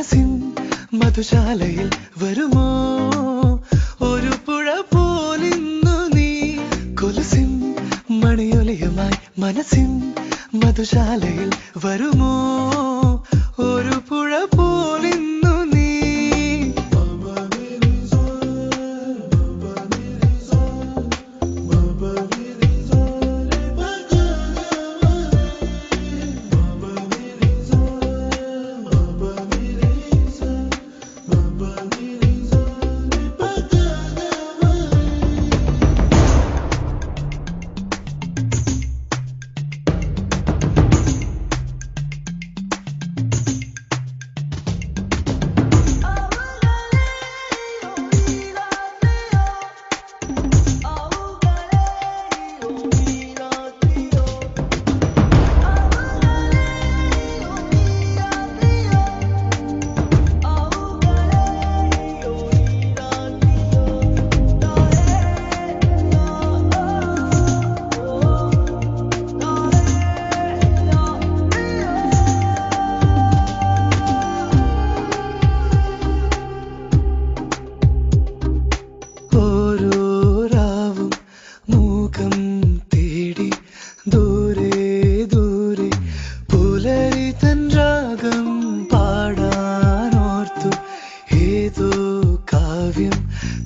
മനസ്സിൻ മധുശാലയിൽ വരുമോ ഒരു പുഴ പോലിന്നു നീ കൊലുസിൻ മണിയൊലിയുമായി മനസ്സിൻ മധുശാലയിൽ വരുമോ ഒരു പുഴ പോലിന്നു നീ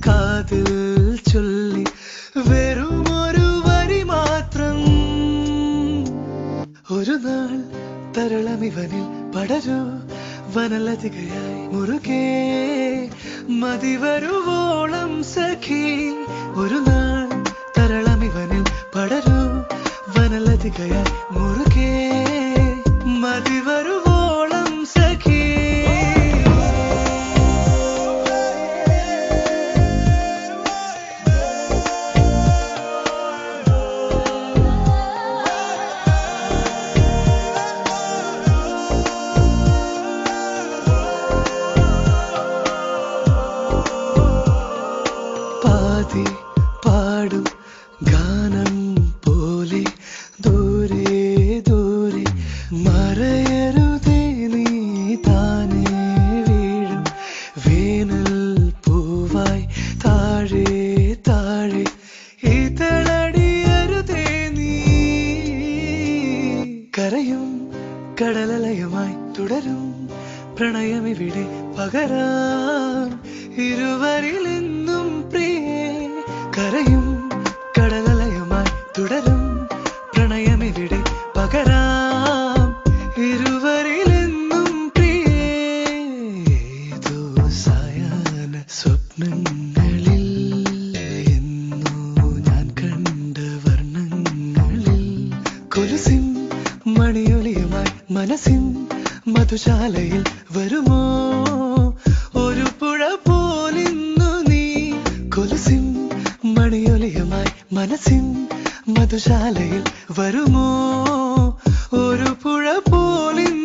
കാതിൽ ചൊല്ലി വെറുമൊരു വരി മാത്രം ഒരു നാൾ തരളമിവനിൽ പടരൂ വനലതികയായി മുറുകെ മതിവരുവോളം സഖി ഒരു നാൾ തരളമിവനിൽ പടരൂ വനലതികയായി മുറുകെ മതിവരുവോളം സഖി പാടും ഗാനം പോലെ ദൂരെ ദൂരെ മറയരുതേ നീ താനേ വീഴും വേനൽ പൂവായി താഴെ താഴെ ഇതളടിയരുതേ നീ കരയും കടലലയുമായി തുടരും പ്രണയമിവിടെ പകരാം ഇരുവരിലെന്നും പ്രിയേ കരയും കടലലയുമായി തുടരും പ്രണയമിവിടെ പകരാം ഇരുവരിലെന്നും പ്രിയേ ഏതോ സായാഹ്ന സ്വപ്നങ്ങളിൽ എന്നോ ഞാൻ കണ്ട വർണ്ണങ്ങളിൽ കൊലുസിൻ മണിയൊലിയുമായി മനസ്സിൻ മധുശാലയിൽ വരുമോ ഒരു പുഴ പോലിന്നു നീ കൊലുസിൻ മണിയൊലിയുമായി മനസ്സിൻ മധുശാലയിൽ വരുമോ ഒരു പുഴ പോലിന്നു